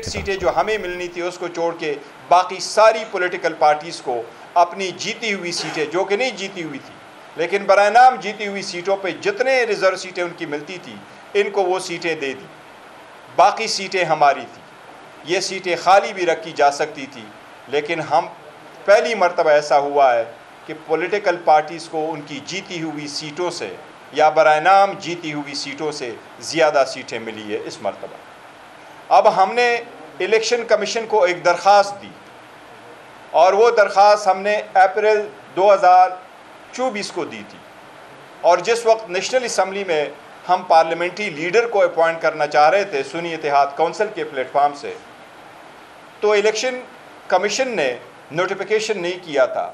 सीटें जो हमें मिलनी थी उसको छोड़ के बाकी सारी पॉलिटिकल पार्टीज़ को अपनी जीती हुई सीटें, जो कि नहीं जीती हुई थी लेकिन बराए नाम जीती हुई सीटों पे जितने रिज़र्व सीटें उनकी मिलती थी, इनको वो सीटें दे दी। बाकी सीटें हमारी थी। ये सीटें खाली भी रखी जा सकती थी, लेकिन हम पहली मर्तबा ऐसा हुआ है कि पॉलिटिकल पार्टीज़ को उनकी जीती हुई सीटों से या बराए नाम जीती हुई सीटों से ज़्यादा सीटें मिली है इस मर्तबा। अब हमने इलेक्शन कमीशन को एक दरख्वास्त दी और वो दरख्वास्त हमने अप्रैल 2024 को दी थी, और जिस वक्त नेशनल असम्बली में हम पार्लियामेंट्री लीडर को अपॉइंट करना चाह रहे थे सुन्नी इत्तेहाद काउंसिल के प्लेटफार्म से, तो इलेक्शन कमीशन ने नोटिफिकेशन नहीं किया था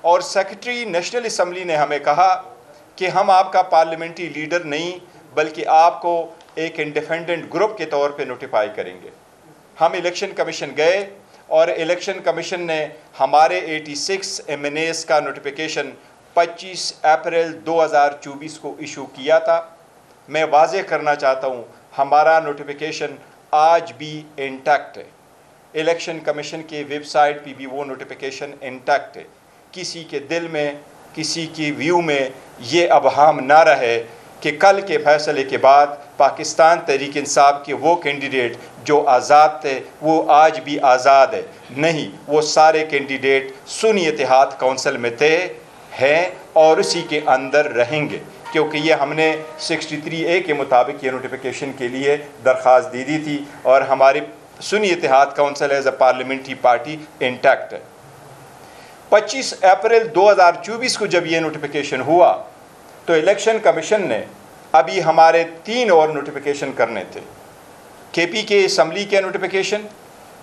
और सेक्रेटरी नेशनल असम्बली ने हमें कहा कि हम आपका पार्लियामेंट्री लीडर नहीं बल्कि आपको एक इंडिपेंडेंट ग्रुप के तौर पे नोटिफाई करेंगे। हम इलेक्शन कमीशन गए और इलेक्शन कमीशन ने हमारे 86 MNAs का नोटिफिकेशन 25 अप्रैल 2024 को इशू किया था। मैं वाज़ेह करना चाहता हूँ, हमारा नोटिफिकेशन आज भी इंटैक्ट है। इलेक्शन कमीशन के वेबसाइट पे भी वो नोटिफिकेशन इंटैक्ट है। किसी के दिल में, किसी की व्यू में ये अबहम ना रहे कि कल के फैसले के बाद पाकिस्तान तहरीक इंसाफ के वो कैंडिडेट जो आज़ाद थे वो आज भी आज़ाद है। नहीं, वो सारे कैंडिडेट सुन्नी इत्तेहाद काउंसिल में थे, हैं और उसी के अंदर रहेंगे, क्योंकि ये हमने 63A के मुताबिक ये नोटिफिकेशन के लिए दरख्वास्त दी थी और हमारी Sunni Ittehad Council as a parliamentary party intact है। 25 अप्रैल 2024 को जब ये नोटिफिकेशन हुआ तो इलेक्शन कमीशन ने अभी हमारे 3 और नोटिफिकेशन करने थे। KP के असम्बली के नोटिफिकेशन,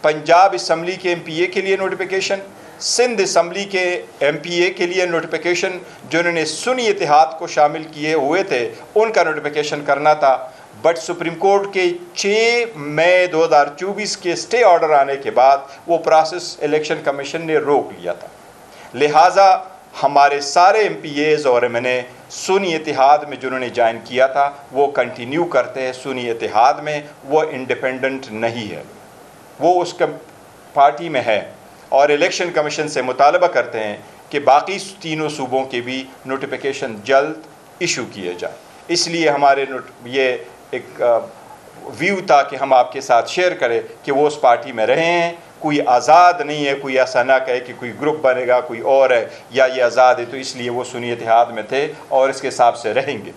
पंजाब असम्बली के MPA के लिए नोटिफिकेशन, सिंध असम्बली के MPA के लिए नोटिफिकेशन, जिन्होंने सुन्नी इत्तेहाद को शामिल किए हुए थे उनका नोटिफिकेशन करना था। बट सुप्रीम कोर्ट के 6 मई 2024 के स्टे ऑर्डर आने के बाद वो प्रोसेस इलेक्शन कमीशन ने रोक लिया था। लिहाजा हमारे सारे MPAs और MNA सुन्नी इत्तेहाद में जिन्होंने ज्वाइन किया था वो कंटिन्यू करते हैं सुन्नी इत्तेहाद में, वो इंडिपेंडेंट नहीं है, वो उस पार्टी में है। और इलेक्शन कमीशन से मुतालबा करते हैं कि बाकी तीनों सूबों के भी नोटिफिकेशन जल्द इशू किए जाए। इसलिए हमारे ये एक व्यू था कि हम आपके साथ शेयर करें कि वो उस पार्टी में रहे हैं, कोई आज़ाद नहीं है, कोई ऐसा ना कहे कि कोई ग्रुप बनेगा कोई और है या ये आज़ाद है, तो इसलिए वो सुन्नी इत्तेहाद में थे और इसके हिसाब से रहेंगे।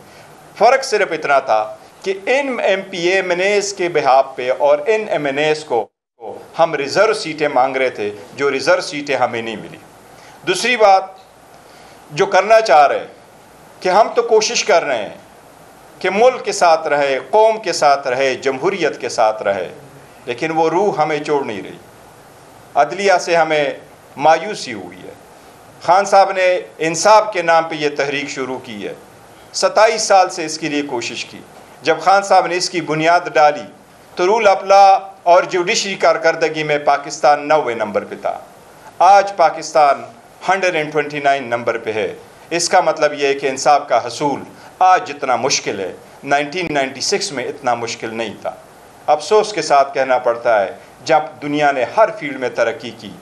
फ़र्क सिर्फ इतना था कि इन MPA MNAs के बिहाफ पे और इन MNAs को हम रिज़र्व सीटें मांग रहे थे, जो रिज़र्व सीटें हमें नहीं मिली। दूसरी बात जो करना चाह रहे हैं कि हम तो कोशिश कर रहे हैं कि मुल्क के साथ रहे, कौम के साथ रहे, जमहूरियत के साथ रहे, लेकिन वो रूह हमें छोड़ नहीं रही। अदलिया से हमें मायूसी हुई है। खान साहब ने इंसाफ के नाम पे ये तहरीक शुरू की है, 27 साल से इसके लिए कोशिश की। जब खान साहब ने इसकी बुनियाद डाली तो रूल अपला और जुडिशरी कारकर्दगी में पाकिस्तान 90वें नंबर पे था। आज पाकिस्तान 129 नंबर पे है। इसका मतलब ये है कि इंसाफ का हसूल आज जितना मुश्किल है 1996 में इतना मुश्किल नहीं था। अफसोस के साथ कहना पड़ता है, जब दुनिया ने हर फील्ड में तरक्की की,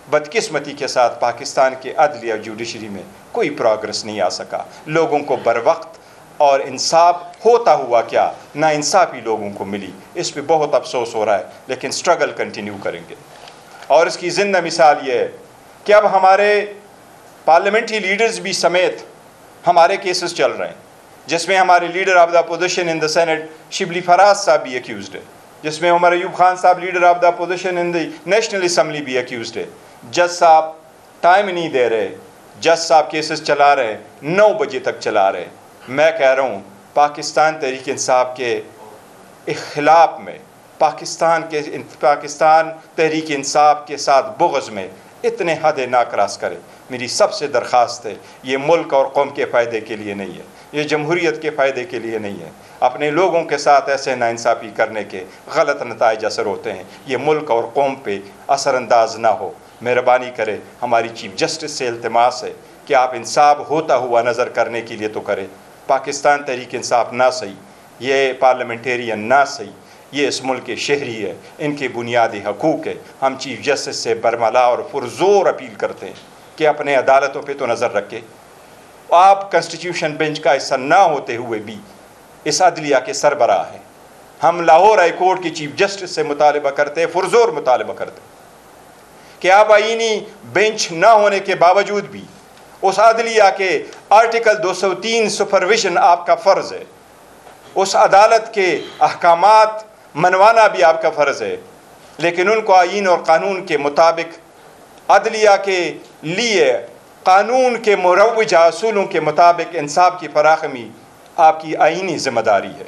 बदकिस्मती के साथ पाकिस्तान के अदलिया जुडिशरी में कोई प्रोग्रेस नहीं आ सका। लोगों को बर वक्त और इंसाफ होता हुआ क्या नाइंसाफ़ी लोगों को मिली, इस पे बहुत अफसोस हो रहा है, लेकिन स्ट्रगल कंटिन्यू करेंगे। और इसकी ज़िंदा मिसाल ये है कि अब हमारे पार्लियामेंट्री लीडर्स भी समेत हमारे केसेस चल रहे हैं, जिसमें हमारे leader of the opposition in the senate Shibli Faraz साहब भी एक्यूज्ड है, जिसमें उमर अयूब खान साहब leader of the opposition in the national assembly भी एक्यूज्ड है। जज साहब टाइम नहीं दे रहे, जज साहब केसेस चला रहे, 9 बजे तक चला रहे। मैं कह रहा हूँ पाकिस्तान तहरीक इंसाफ के खिलाफ में, पाकिस्तान तहरीक इंसाफ के साथ बुग़्ज़ में इतने हद ना क्रॉस करें। मेरी सबसे दरख्वास्त है, ये मुल्क और कौम के फ़ायदे के लिए नहीं है, ये जमहूरियत के फ़ायदे के लिए नहीं है। अपने लोगों के साथ ऐसे नाइंसाफ़ी करने के गलत नताइज असर होते हैं, ये मुल्क और कौम पे असरअंदाज ना हो। मेहरबानी करें, हमारी चीफ जस्टिस से इल्तिमास है कि आप इंसाफ होता हुआ नज़र करने के लिए तो करें। पाकिस्तान तहरीक इंसाफ ना सही, ये पार्लियामेंटेरियन ना सही, ये इस मुल्क के शहरी है, इनके बुनियादी हकूक़ है। हम चीफ जस्टिस से बरमला और पुरजोर अपील करते हैं कि अपने अदालतों पे तो नज़र रखें। आप कॉन्स्टिट्यूशन बेंच का हिस्सा ना होते हुए भी इस अदलिया के सरबराह हैं। हम लाहौर हाई कोर्ट के चीफ जस्टिस से मुतालबा करते हैं, पुरजोर मुतालबा करते हैं कि आप आईनी बेंच ना होने के बावजूद भी उस अदलिया के आर्टिकल 203 सुपरविजन आपका फ़र्ज़ है, उस अदालत के अहकामात मनवाना भी आपका फ़र्ज़ है, लेकिन उनको आईन और कानून के मुताबिक अदलिया के लिए कानून के मुरव्वजा असूलों के मुताबिक इंसाफ की फराहमी आपकी आईनी ज़िम्मेदारी है।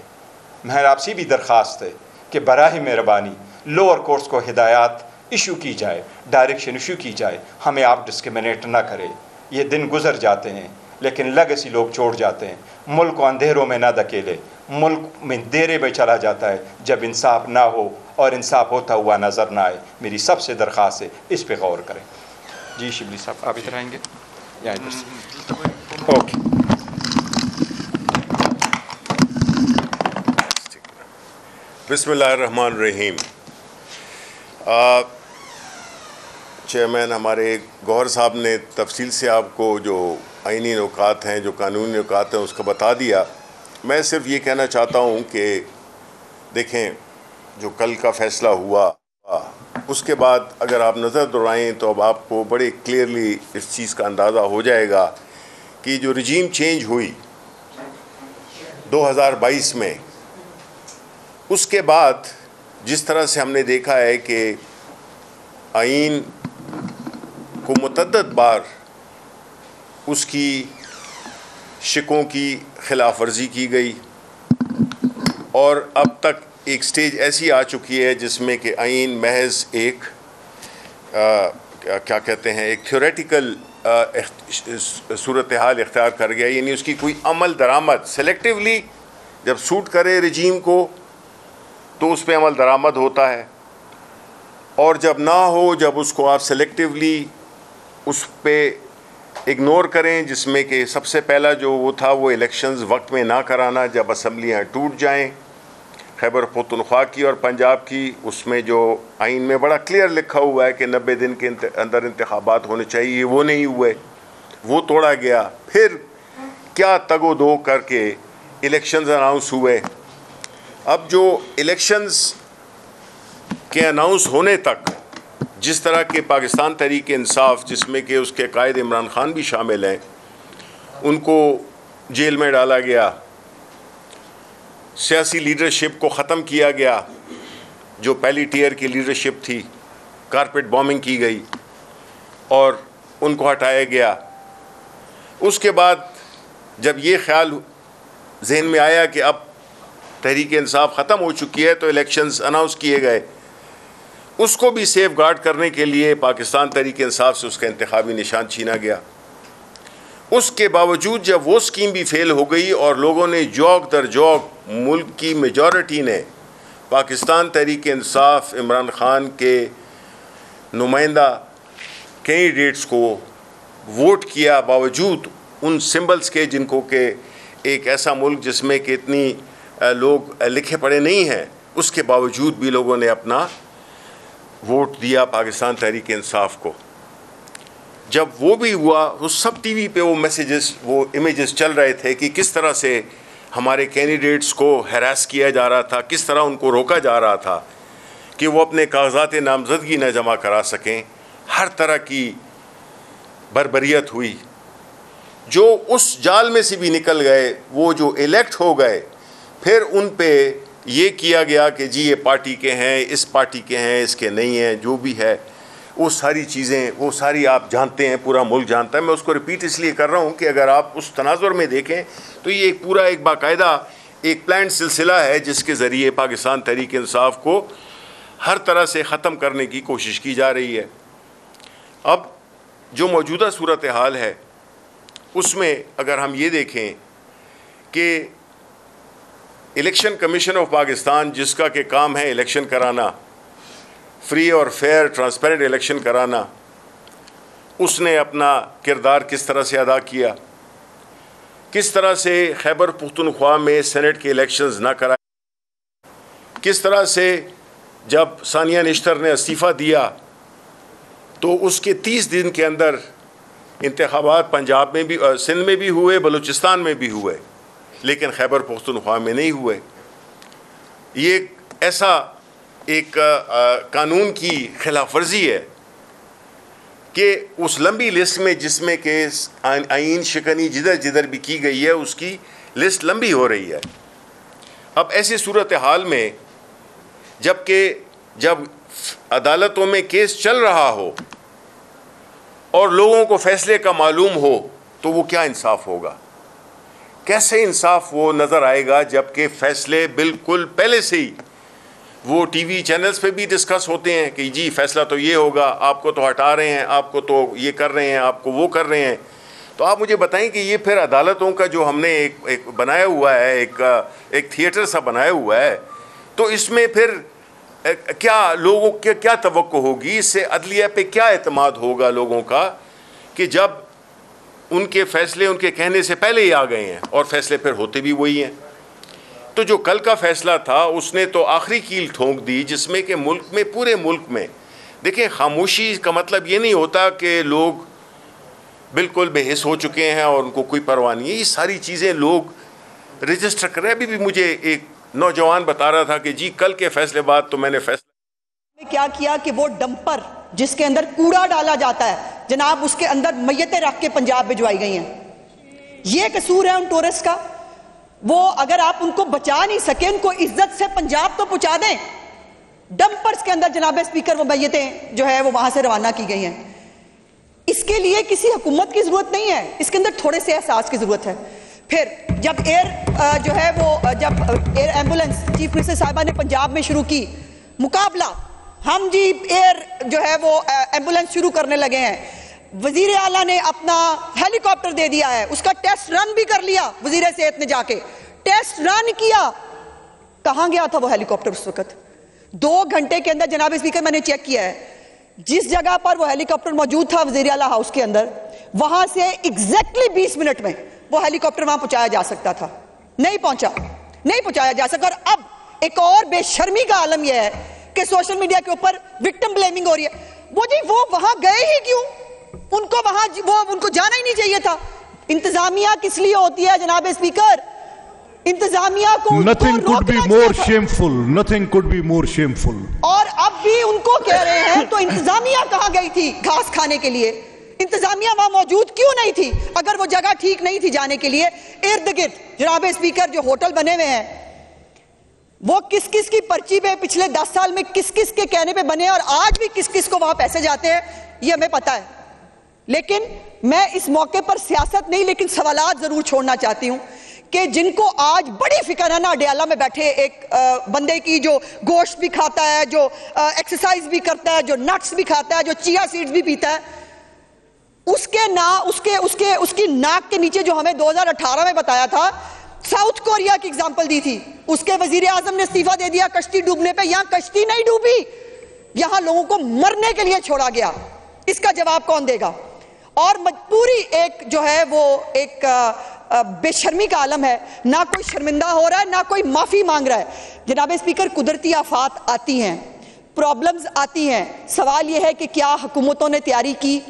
मेहर आपसे भी दरख्वास्त है कि बराह मेहरबानी लोअर कोर्ट्स को हिदायत इशू की जाए, डायरेक्शन इशू की जाए, हमें आप डिस्क्रिमिनेट ना करें। ये दिन गुजर जाते हैं लेकिन लेगेसी लोग छोड़ जाते हैं। मुल्क को अंधेरों में ना धकेले, मुल्क में देरे में चला जाता है जब इंसाफ ना हो और इंसाफ होता हुआ नज़र ना आए। मेरी सबसे दरख्वास्त है इस पे गौर करें। जी शिबली साहब आप इधर आएंगे या इधर से? ओके। बिस्मिल्लाहिर्रहमानिर्रहीम। चेयरमैन हमारे गौहर साहब ने तफसील से आपको जो आईनी नुकात हैं, जो कानूनी नुकात हैं, उसका बता दिया। मैं सिर्फ ये कहना चाहता हूँ कि देखें, जो कल का फ़ैसला हुआ उसके बाद अगर आप नज़र दोहराएँ तो अब आपको बड़े क्लियरली इस चीज़ का अंदाज़ा हो जाएगा कि जो रजीम चेंज हुई 2022 में, उसके बाद जिस तरह से हमने देखा है कि आईन को मुतअद्दिद बार उसकी शिकों की खिलाफ वर्जी की गई और अब तक एक स्टेज ऐसी आ चुकी है जिसमें कि आईन महज एक क्या कहते हैं, एक थ्योरेटिकल सूरत हाल इख्तियार कर गया। यानी उसकी कोई अमल दरामद सेलेक्टिवली जब सूट करे रजीम को तो उस पर अमल दरामद होता है, और जब ना हो, जब उसको आप सेलेक्टिवली उस पर इग्नोर करें, जिसमें कि सबसे पहला जो वो था वो इलेक्शंस वक्त में ना कराना जब असम्बलियाँ टूट जाएं, खैबर पख्तूनख्वा की और पंजाब की, उसमें जो आइन में बड़ा क्लियर लिखा हुआ है कि 90 दिन के अंदर इंतखाबात होने चाहिए, वो नहीं हुए, वो तोड़ा गया। फिर क्या तगो दो करके इलेक्शंस अनाउंस हुए। अब जो इलेक्शंस के अनाउंस होने तक जिस तरह के पाकिस्तान तहरीक इंसाफ, जिसमें कि उसके कायद इमरान खान भी शामिल हैं, उनको जेल में डाला गया, सियासी लीडरशिप को ख़त्म किया गया, जो पहली टियर की लीडरशिप थी, कारपेट बॉम्बिंग की गई और उनको हटाया गया। उसके बाद जब ये ख्याल जहन में आया कि अब तहरीक इंसाफ ख़त्म हो चुकी है तो इलेक्शंस अनाउंस किए गए, उसको भी सेफ गार्ड करने के लिए पाकिस्तान तहरीक इंसाफ से उसका इंतखाबी निशान छीना गया। उसके बावजूद जब वो स्कीम भी फेल हो गई और लोगों ने जौक दर जौक, मुल्क की मेजॉरिटी ने पाकिस्तान तहरीक इंसाफ इमरान खान के नुमाइंदा कैंडिडेट्स को वोट किया, बावजूद उन सिंबल्स के जिनको के एक ऐसा मुल्क जिसमें कि इतनी लोग लिखे पढ़े नहीं हैं, उसके बावजूद भी लोगों ने अपना वोट दिया पाकिस्तान तहरीक इंसाफ को। जब वो भी हुआ, उस सब टीवी पे वो मैसेजेस, वो इमेजेस चल रहे थे कि किस तरह से हमारे कैंडिडेट्स को हैरास किया जा रहा था, किस तरह उनको रोका जा रहा था कि वो अपने कागजात नामजदगी न जमा करा सकें। हर तरह की बर्बरियत हुई। जो उस जाल में से भी निकल गए, वो जो इलेक्ट हो गए, फिर उन पे ये किया गया कि जी ये पार्टी के हैं, इस पार्टी के हैं, इसके नहीं हैं, जो भी है वो सारी चीज़ें, वो सारी आप जानते हैं, पूरा मुल्क जानता है। मैं उसको रिपीट इसलिए कर रहा हूँ कि अगर आप उस तनाजुर में देखें तो ये एक पूरा एक बाकायदा एक प्लान सिलसिला है जिसके ज़रिए पाकिस्तान तहरीक इंसाफ को हर तरह से ख़त्म करने की कोशिश की जा रही है। अब जो मौजूदा सूरत हाल है उसमें अगर हम ये देखें कि इलेक्शन कमीशन ऑफ पाकिस्तान, जिसका के काम है इलेक्शन कराना, फ्री और फेयर ट्रांसपेरेंट इलेक्शन कराना, उसने अपना किरदार किस तरह से अदा किया, किस तरह से खैबर पख्तूनख्वा में सेनेट के इलेक्शंस ना कराए, किस तरह से जब सानिया निश्तर ने इस्तीफ़ा दिया तो उसके 30 दिन के अंदर इंतखाबात पंजाब में भी, सिंध में भी हुए, बलूचिस्तान में भी हुए, लेकिन खैबर पख्तूनख्वा में नहीं हुए। ये ऐसा एक कानून की खिलाफ वर्जी है कि उस लंबी लिस्ट में जिसमें कि आइन शिकनी जिधर जिधर भी की गई है उसकी लिस्ट लंबी हो रही है। अब ऐसी सूरत हाल में जब अदालतों में केस चल रहा हो और लोगों को फैसले का मालूम हो तो वो क्या इंसाफ होगा? कैसे इंसाफ वो नज़र आएगा जबकि फ़ैसले बिल्कुल पहले से ही वो टीवी चैनल्स पे भी डिस्कस होते हैं कि जी फ़ैसला तो ये होगा, आपको तो हटा रहे हैं, आपको तो ये कर रहे हैं, आपको वो कर रहे हैं। तो आप मुझे बताएं कि ये फिर अदालतों का जो हमने एक बनाया हुआ है, एक थिएटर सा बनाया हुआ है, तो इसमें फिर क्या लोगों के क्या तवक्को होगी? इससे अदलिया पे क्या एतमाद होगा लोगों का कि जब उनके फ़ैसले उनके कहने से पहले ही आ गए हैं और फ़ैसले फिर होते भी वही हैं। तो जो कल का फ़ैसला था उसने तो आखिरी कील ठोंक दी, जिसमें कि मुल्क में, पूरे मुल्क में, देखें, खामोशी का मतलब ये नहीं होता कि लोग बिल्कुल बेहिस हो चुके हैं और उनको कोई परवाह नहीं है। ये सारी चीज़ें लोग रजिस्टर करें। अभी भी मुझे एक नौजवान बता रहा था कि जी कल के फैसले बाद तो मैंने फैसला क्या किया कि वो डंपर जिसके अंदर कूड़ा डाला जाता है जनाब, उसके अंदर मैयतें रख के पंजाब भिजवाई गई हैं। ये कसूर है उन टूरिस्ट का। वो अगर आप उनको बचा नहीं सके, उनको इज्जत से पंजाब तो पहुंचा दें। डंपर्स के अंदर जनाब स्पीकर वो मैयतें जो है वो वहां से रवाना की गई हैं। इसके लिए किसी हुकूमत की जरूरत नहीं है, इसके अंदर थोड़े से एहसास की जरूरत है। फिर जब जब एयर एम्बुलेंस चीफ मिनिस्टर साहिबा ने पंजाब में शुरू की मुकाबला, हम जी एयर जो है वो एम्बुलेंस शुरू करने लगे हैं। वजीर आला ने अपना हेलीकॉप्टर दे दिया है, उसका टेस्ट रन भी कर लिया। वजीर सेहत ने जाके टेस्ट रन किया। कहां गया था वो हेलीकॉप्टर उस वक्त? 2 घंटे के अंदर जनाब स्पीकर मैंने चेक किया है, जिस जगह पर वो हेलीकॉप्टर मौजूद था वजीर आला हाउस के अंदर, वहां से एग्जैक्टली 20 मिनट में वो हेलीकॉप्टर वहां पहुंचाया जा सकता था। नहीं पहुंचाया जा सका। और अब एक और बेशर्मी का आलम यह है कि सोशल मीडिया के ऊपर विक्टिम ब्लेमिंग हो रही है। वो वहां गए ही क्यों? उनको जाना ही नहीं चाहिए था। इंतजामिया किस लिए होती है जनाब स्पीकर? इंतजामिया को nothing could be more shameful, nothing could be more shameful। और अब भी उनको कह रहे हैं तो इंतजामिया कहां गई थी घास खाने के लिए? इंतजामिया वहां मौजूद क्यों नहीं थी? अगर वो जगह ठीक नहीं थी जाने के लिए। इर्द गिर्द जनाब स्पीकर जो होटल बने हुए हैं, वो किस किस की पर्ची पे पिछले 10 साल में किस किस के कहने पे बने और आज भी किस किस को वहां पैसे जाते हैं, ये हमें पता है। लेकिन मैं इस मौके पर सियासत नहीं, लेकिन सवालात जरूर छोड़ना चाहती हूं कि जिनको आज बड़ी फिक्र है ना अडियाला में बैठे एक बंदे की, जो गोश्त भी खाता है, जो एक्सरसाइज भी करता है, जो नट्स भी खाता है, जो चिया सीड्स भी पीता है, उसकी नाक के नीचे जो हमें 2018 में बताया था, साउथ कोरिया की एग्जांपल दी थी, उसके वजीर आजम ने इस्तीफा दे दिया कश्ती डूबने पे। यहां कश्ती नहीं डूबी, यहां लोगों को मरने के लिए छोड़ा गया। इसका जवाब कौन देगा? और पूरी एक जो है वो एक बेशर्मी का आलम है। ना कोई शर्मिंदा हो रहा है, ना कोई माफी मांग रहा है। जनाब स्पीकर, कुदरती आफात आती हैं, प्रॉब्लम्स आती हैं। सवाल यह है कि क्या हुकूमतों ने तैयारी की?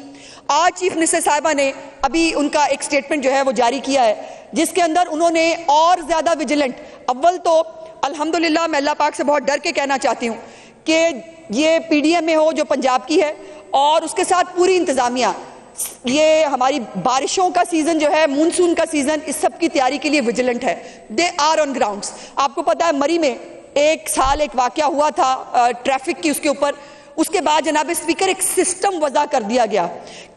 आज चीफ मिनिस्टर साहिबा ने अभी उनका एक स्टेटमेंट जो है वो जारी किया है, जिसके अंदर उन्होंने और ज्यादा विजिलेंट, अव्वल तो अल्हम्दुलिल्लाह मैं अल्लाह पाक से बहुत डर के कहना चाहती हूँ कि ये पीडीएम में हो जो पंजाब की है, और उसके साथ पूरी इंतजामिया, ये हमारी बारिशों का सीजन जो है, मूनसून का सीजन, इस सब की तैयारी के लिए विजिलेंट है। They are on grounds. आपको पता है मरी में एक साल एक वाकया हुआ था ट्रैफिक की, उसके ऊपर, उसके बाद जनाब स्पीकर एक सिस्टम वज़ा कर दिया गया।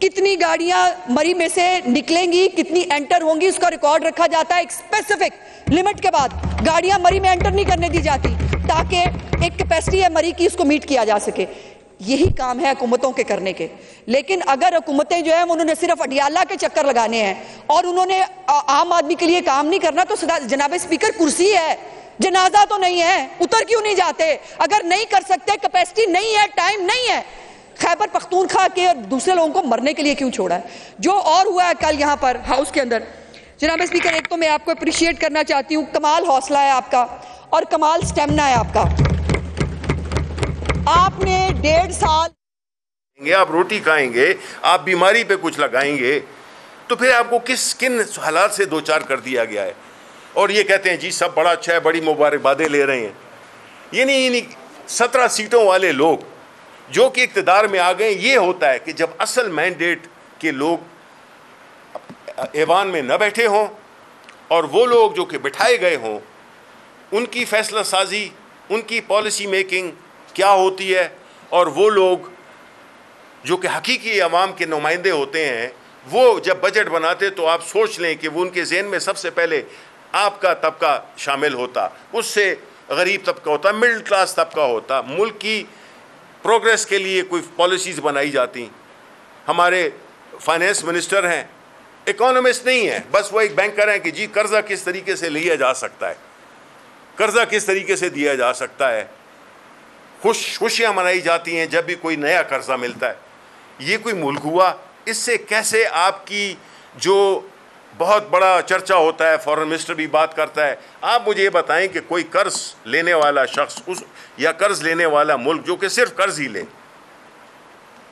कितनी गाड़ियां मरी में से निकलेंगी, कितनी एंटर होंगी, उसका रिकॉर्ड रखा जाता है। एक स्पेसिफिक लिमिट के बाद गाड़ियां मरी में एंटर नहीं करने दी जाती, ताकि एक कैपेसिटी है मरी की, उसको मीट किया जा सके। यही काम है हुकूमतों के करने के। लेकिन अगर हुकूमतें जो है उन्होंने सिर्फ अडियाला के चक्कर लगाने हैं और उन्होंने आम आदमी के लिए काम नहीं करना, तो जनाब स्पीकर कुर्सी है, जनाजा तो नहीं है, उतर क्यों नहीं जाते? अगर नहीं कर सकते, कैपेसिटी नहीं है, टाइम नहीं है, खैबर पख्तूनख्वा के और दूसरे लोगों को मरने के लिए क्यों छोड़ा है? जो और हुआ है कल यहाँ पर हाउस के अंदर, जनाब स्पीकर, एक तो मैं आपको अप्रिशिएट करना चाहती हूँ, कमाल हौसला है आपका और कमाल स्टेमिना है आपका। आपने 1.5 साल, आप रोटी खाएंगे, आप बीमारी पे कुछ लगाएंगे, तो फिर आपको किन हालात से दो चार कर दिया गया है। और ये कहते हैं जी सब बड़ा अच्छा है, बड़ी मुबारकबादें ले रहे हैं। ये नहीं 17 सीटों वाले लोग जो कि इक़्तिदार में आ गए। ये होता है कि जब असल मैंडेट के लोग ऐवान में न बैठे हों और वो लोग जो कि बिठाए गए हों, उनकी फैसला साजी, उनकी पॉलिसी मेकिंग क्या होती है, और वो लोग जो कि हकीकी अवाम के नुमाइंदे होते हैं, वो जब बजट बनाते तो आप सोच लें कि वो उनके जहन में सबसे पहले आपका तबका शामिल होता, उससे गरीब तबका होता, मिडिल क्लास तबका होता, मुल्क की प्रोग्रेस के लिए कोई पॉलिसीज़ बनाई जाती। हमारे फाइनेंस मिनिस्टर हैं, इकोनॉमिस्ट नहीं है, बस वो एक बैंकर हैं कि जी कर्जा किस तरीके से लिया जा सकता है, कर्जा किस तरीके से दिया जा सकता है, खुशियाँ मनाई जाती हैं जब भी कोई नया कर्जा मिलता है। ये कोई मुल्क हुआ? इससे कैसे आपकी जो बहुत बड़ा चर्चा होता है, फॉरेन मिनिस्टर भी बात करता है, आप मुझे ये बताएं कि कोई कर्ज लेने वाला शख्स या कर्ज लेने वाला मुल्क जो कि सिर्फ कर्ज ही ले,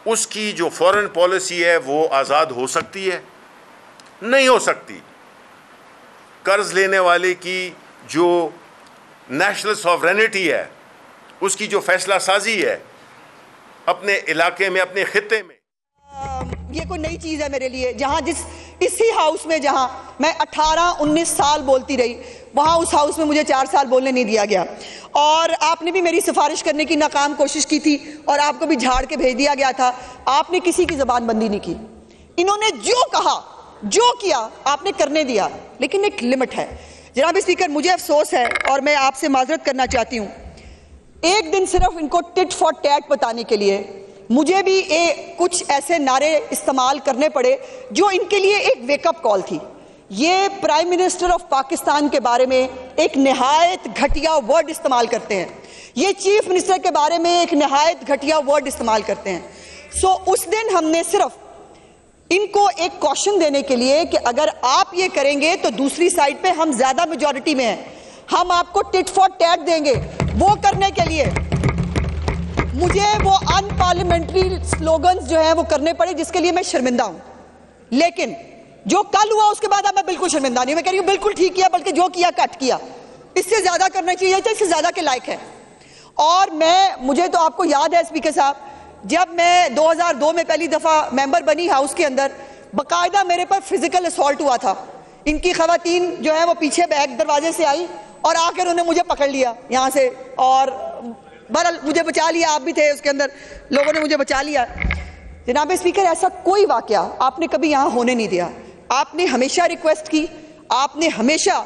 उसकी जो फॉरेन पॉलिसी है वो आज़ाद हो सकती है? नहीं हो सकती। कर्ज लेने वाले की जो नेशनल सॉवरेनिटी है, उसकी जो फैसला साजी है अपने इलाके में, अपने खित्ते में, ये कोई नई चीज़ है मेरे लिए। जहाँ इसी हाउस में जहाँ मैं 18-19 साल बोलती रही, वहाँ उस हाउस में मुझे 4 साल बोलने नहीं दिया गया, और आपने भी मेरी सिफारिश करने की नाकाम कोशिश की थी और आपको भी झाड़ के भेज दिया गया था। आपने किसी की ज़बान बंदी नहीं की। इन्होंने जो कहा, जो किया, आपने करने दिया, लेकिन एक लिमिट है। जनाब स्पीकर, मुझे अफसोस है और मैं आपसे माजरत करना चाहती हूँ, एक दिन सिर्फ इनको टिट फॉर टैट बताने के लिए मुझे भी कुछ ऐसे नारे इस्तेमाल करने पड़े जो इनके लिए एक वेकअप कॉल थी। ये प्राइम मिनिस्टर ऑफ पाकिस्तान के बारे में एक निहायत घटिया वर्ड इस्तेमाल करते हैं, ये चीफ मिनिस्टर के बारे में एक निहायत घटिया वर्ड इस्तेमाल करते हैं। सो उस दिन हमने सिर्फ इनको एक कॉशन देने के लिए कि अगर आप ये करेंगे तो दूसरी साइड पे हम ज्यादा मेजॉरिटी में हैं, हम आपको टिट फॉर टैट देंगे। वो करने के लिए मुझे वो अनपार्लियामेंट्री स्लोगन्स जो है वो करने पड़े, जिसके लिए मैं शर्मिंदा हूं। लेकिन जो कल हुआ उसके बाद अब मैं बिल्कुल शर्मिंदा नहीं। मैं कह रही हूं बिल्कुल ठीक किया, बल्कि जो किया कट किया, इससे ज्यादा करना चाहिए था, इससे ज्यादा के लायक है। और मुझे तो आपको याद है स्पीकर साहब, जब मैं 2002 में पहली दफा मेंबर बनी हाउस के अंदर, बाकायदा मेरे पर फिजिकल असॉल्ट हुआ था। इनकी खवातीन जो है वो पीछे बैक दरवाजे से आई और आकर उन्होंने मुझे पकड़ लिया यहाँ से, और बहरहाल मुझे बचा लिया। आप भी थे उसके अंदर, लोगों ने मुझे बचा लिया। जनाब स्पीकर, ऐसा कोई वाकया आपने कभी यहाँ होने नहीं दिया। आपने हमेशा रिक्वेस्ट की, आपने हमेशा,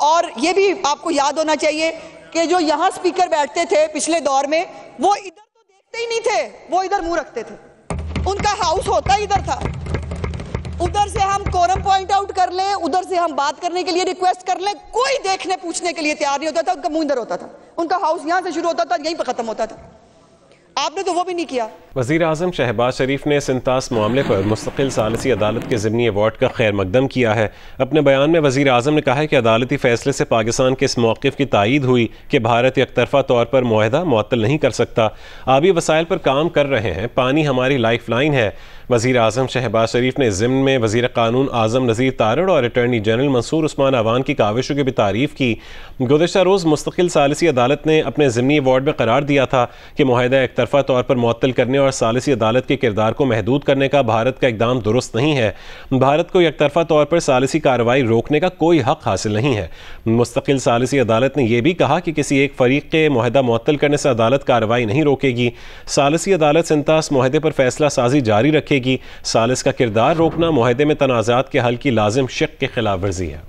और ये भी आपको याद होना चाहिए कि जो यहाँ स्पीकर बैठते थे पिछले दौर में, वो इधर तो देखते ही नहीं थे, वो इधर मुंह रखते थे। उनका हाउस होता ही इधर था। उधर से हम कोरम पॉइंट आउट कर लें, उधर से हम बात करने के लिए रिक्वेस्ट कर लें, कोई देखने पूछने के लिए तैयार नहीं होता था। उनका मुंह इधर होता था, उनका हाउस यहाँ से शुरू होता था, यहीं पर खत्म होता था। आपने तो वो भी नहीं किया। वज़ीर आज़म शहबाज शरीफ ने सिंतास मामले पर मुस्तकिल सालिसी अदालत के ज़िमनी अवार्ड का खैर मकदम किया है। अपने बयान में वज़ीर आज़म ने कहा है कि अदालती फैसले से पाकिस्तान के इस मौक़िफ़ की तायीद हुई कि भारत एकतरफ़ा तौर पर मुआहदा मुअत्तल नहीं कर सकता। आबी वसाइल पर काम कर रहे हैं, पानी हमारी लाइफ लाइन है। वज़ीर आज़म शहबाज शरीफ ने ज़िम्न में वज़ीर क़ानून आज़म नज़ीर तारड़ और अटॉर्नी जनरल मंसूर उस्मान अवान की काविशों की भी तारीफ़ की। गुज़श्ता रोज़ मुस्तकिल सालिसी अदालत ने अपने ज़िमनी अवार्ड में करार दिया था कि मुआहदा एकतरफ़ा तौर पर मुअत्तल करने और सालिसी अदालत के किरदार को महदूद करने का भारत का इक़दाम दुरुस्त नहीं है। भारत को एकतरफ़ा तौर पर सालिसी कार्रवाई रोकने का कोई हक़ हासिल नहीं है। मुस्तकिल सालिसी अदालत ने यह भी कहा कि किसी एक फ़रीक़ के मुआहदा मुअत्तल करने से अदालत कार्रवाई नहीं रोकेगी। सालिसी अदालत सिंतास मुआहदे पर फैसला साजी जारी रखेगी। सालिस का किरदार रोकना मुआहदे में तनाज़ात के हल की लाजिम शिक़ की खिलाफ वर्जी है।